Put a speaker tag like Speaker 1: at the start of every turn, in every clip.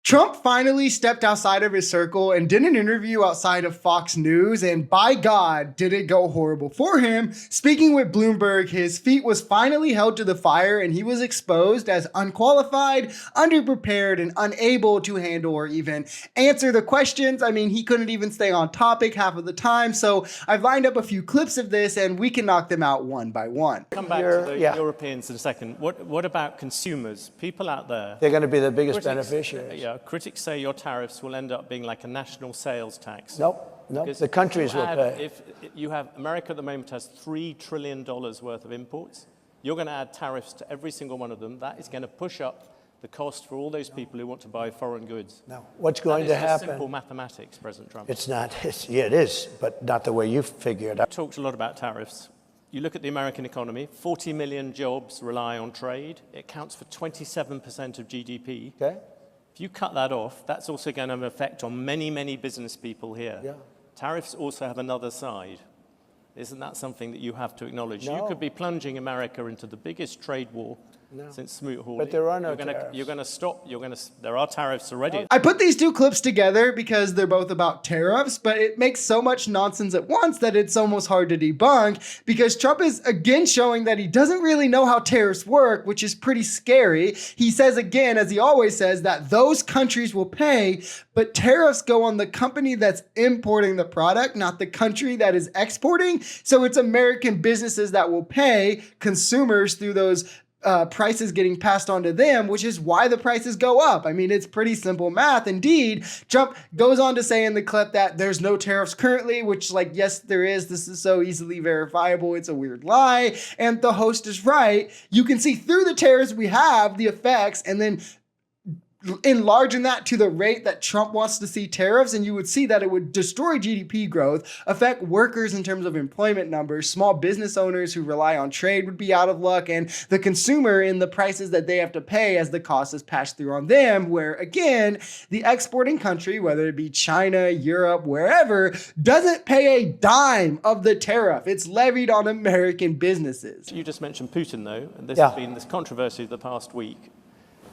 Speaker 1: Trump finally stepped outside of his circle and did an interview outside of Fox News, and by God, did it go horrible for him. Speaking with Bloomberg, his feet was finally held to the fire and he was exposed as unqualified, underprepared, and unable to handle or even answer the questions. I mean, he couldn't even stay on topic half of the time, so I've lined up a few clips of this and we can knock them out one by one.
Speaker 2: Come back to the Europeans in a second. What about consumers? People out there?
Speaker 3: They're going to be the biggest beneficiaries.
Speaker 2: Yeah. Critics say your tariffs will end up being like a national sales tax.
Speaker 3: Nope. The countries will pay.
Speaker 2: If you have America at the moment has $3 trillion worth of imports, you're going to add tariffs to every single one of them. That is going to push up the cost for all those people who want to buy foreign goods.
Speaker 3: No. What's going to happen?
Speaker 2: Simple mathematics, President Trump.
Speaker 3: It's not. Yeah, it is, but not the way you figure it out.
Speaker 2: We talked a lot about tariffs. You look at the American economy, 40 million jobs rely on trade. It counts for 27% of GDP.
Speaker 3: Okay.
Speaker 2: If you cut that off, that's also going to have an effect on many, many business people here.
Speaker 3: Yeah.
Speaker 2: Tariffs also have another side. Isn't that something that you have to acknowledge?
Speaker 3: No.
Speaker 2: You could be plunging America into the biggest trade war since Smoot-Hawley.
Speaker 3: But there are no tariffs.
Speaker 2: You're going to stop. There are tariffs already.
Speaker 1: I put these two clips together because they're both about tariffs, but it makes so much nonsense at once that it's almost hard to debunk, because Trump is again showing that he doesn't really know how tariffs work, which is pretty scary. He says again, as he always says, that those countries will pay, but tariffs go on the company that's importing the product, not the country that is exporting. So it's American businesses that will pay consumers through those prices getting passed on to them, which is why the prices go up. I mean, it's pretty simple math. Indeed, Trump goes on to say in the clip that there's no tariffs currently, which, like, yes, there is. This is so easily verifiable. It's a weird lie. And the host is right. You can see through the tariffs we have the effects, and then enlarging that to the rate that Trump wants to see tariffs, and you would see that it would destroy GDP growth, affect workers in terms of employment numbers, small business owners who rely on trade would be out of luck, and the consumer in the prices that they have to pay as the cost is passed through on them, where again, the exporting country, whether it be China, Europe, wherever, doesn't pay a dime of the tariff. It's levied on American businesses.
Speaker 2: You just mentioned Putin, though, and this has been this controversy of the past week.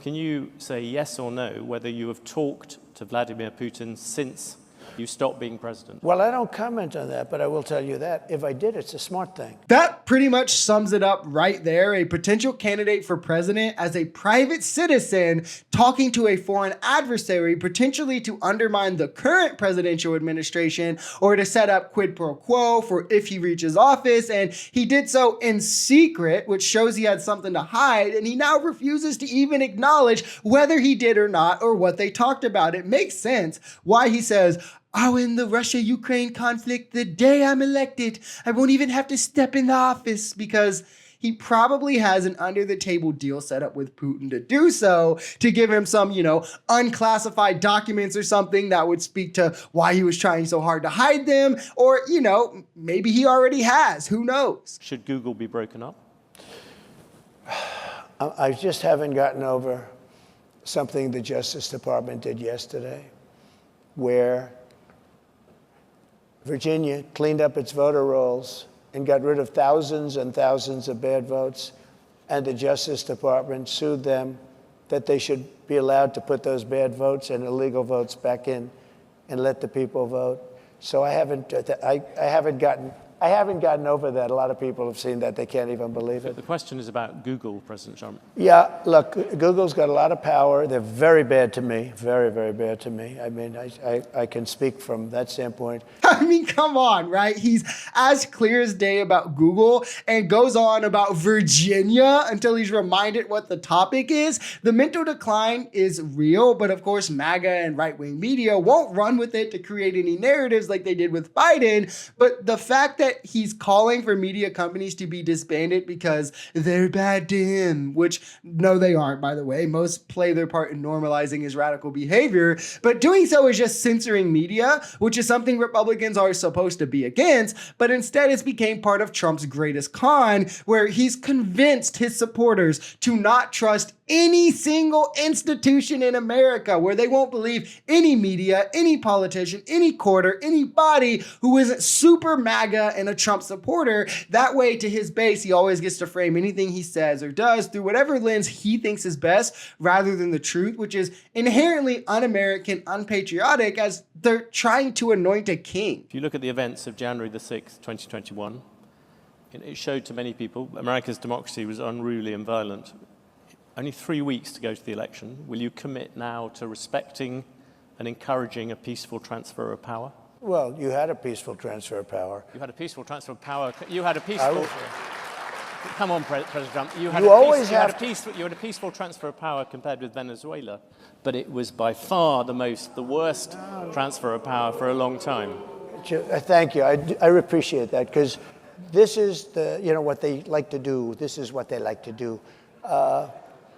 Speaker 2: Can you say yes or no whether you have talked to Vladimir Putin since you stopped being president?
Speaker 3: Well, I don't comment on that, but I will tell you that if I did, it's a smart thing.
Speaker 1: That pretty much sums it up right there. A potential candidate for president as a private citizen talking to a foreign adversary, potentially to undermine the current presidential administration or to set up quid pro quo for if he reaches office. And he did so in secret, which shows he had something to hide. And he now refuses to even acknowledge whether he did or not, or what they talked about. It makes sense why he says, "Oh, in the Russia-Ukraine conflict, the day I'm elected, I won't even have to step in the office," because he probably has an under-the-table deal set up with Putin to do so, to give him some, unclassified documents or something that would speak to why he was trying so hard to hide them. Or, maybe he already has. Who knows?
Speaker 2: Should Google be broken up?
Speaker 3: I just haven't gotten over something the Justice Department did yesterday, where Virginia cleaned up its voter rolls and got rid of thousands and thousands of bad votes, and the Justice Department sued them that they should be allowed to put those bad votes and illegal votes back in and let the people vote. So I haven't gotten over that. A lot of people have seen that. They can't even believe it.
Speaker 2: The question is about Google, President Trump.
Speaker 3: Yeah, look, Google's got a lot of power. They're very bad to me, very, very bad to me. I mean, I can speak from that standpoint.
Speaker 1: I mean, come on, right? He's as clear as day about Google and goes on about Virginia until he's reminded what the topic is. The mental decline is real, but of course, MAGA and right-wing media won't run with it to create any narratives like they did with Biden. But the fact that he's calling for media companies to be disbanded because they're bad to him, which no, they aren't, by the way. Most play their part in normalizing his radical behavior, but doing so is just censoring media, which is something Republicans are supposed to be against, but instead it's became part of Trump's greatest con, where he's convinced his supporters to not trust any single institution in America, where they won't believe any media, any politician, any quarter, anybody who isn't super MAGA and a Trump supporter. That way, to his base, he always gets to frame anything he says or does through whatever lens he thinks is best, rather than the truth, which is inherently un-American, unpatriotic, as they're trying to anoint a king.
Speaker 2: If you look at the events of January the 6th, 2021, it showed to many people America's democracy was unruly and violent. Only 3 weeks to go to the election. Will you commit now to respecting and encouraging a peaceful transfer of power?
Speaker 3: Well, you had a peaceful transfer of power.
Speaker 2: You had a peaceful transfer of power. You had a peaceful... Come on, President Trump. You had a peaceful transfer of power compared with Venezuela, but it was by far the worst transfer of power for a long time.
Speaker 3: Thank you. I appreciate that, because this is what they like to do. This is what they like to do.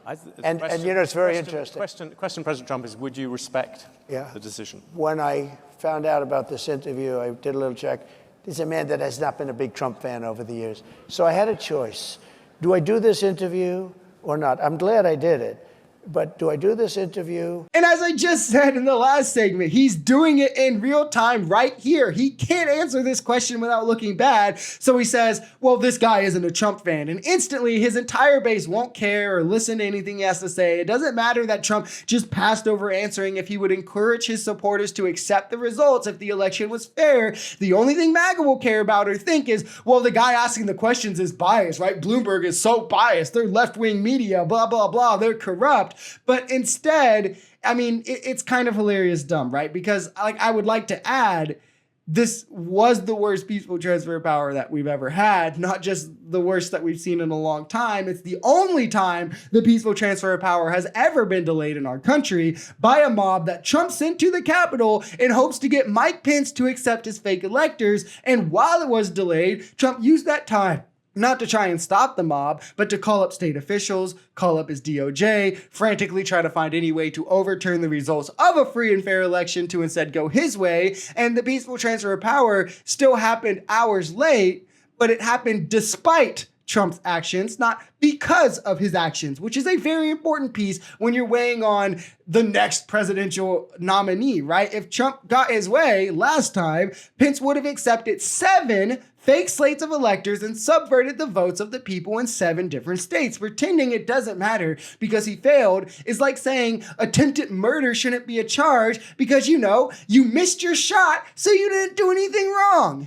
Speaker 3: It's very interesting.
Speaker 2: Question, President Trump, is would you respect the decision?
Speaker 3: When I found out about this interview, I did a little check. He's a man that has not been a big Trump fan over the years. So I had a choice. Do I do this interview or not? I'm glad I did it. But do I do this interview?
Speaker 1: And as I just said in the last segment, he's doing it in real time right here. He can't answer this question without looking bad. So he says, well, this guy isn't a Trump fan. And instantly his entire base won't care or listen to anything he has to say. It doesn't matter that Trump just passed over answering if he would encourage his supporters to accept the results if the election was fair. The only thing MAGA will care about or think is, well, the guy asking the questions is biased, right? Bloomberg is so biased. They're left-wing media, blah, blah, blah. They're corrupt. But instead, I mean, it's kind of hilarious dumb, right? Because I would like to add, this was the worst peaceful transfer of power that we've ever had, not just the worst that we've seen in a long time. It's the only time the peaceful transfer of power has ever been delayed in our country by a mob that Trump sent to the Capitol in hopes to get Mike Pence to accept his fake electors. And while it was delayed, Trump used that time not to try and stop the mob, but to call up state officials, call up his DOJ, frantically try to find any way to overturn the results of a free and fair election to instead go his way. And the peaceful transfer of power still happened hours late, but it happened despite Trump's actions, not because of his actions, which is a very important piece when you're weighing on the next presidential nominee, right? If Trump got his way last time, Pence would have accepted 7 fake slates of electors and subverted the votes of the people in 7 different states. Pretending it doesn't matter because he failed is like saying attempted murder shouldn't be a charge because, you missed your shot, so you didn't do anything wrong.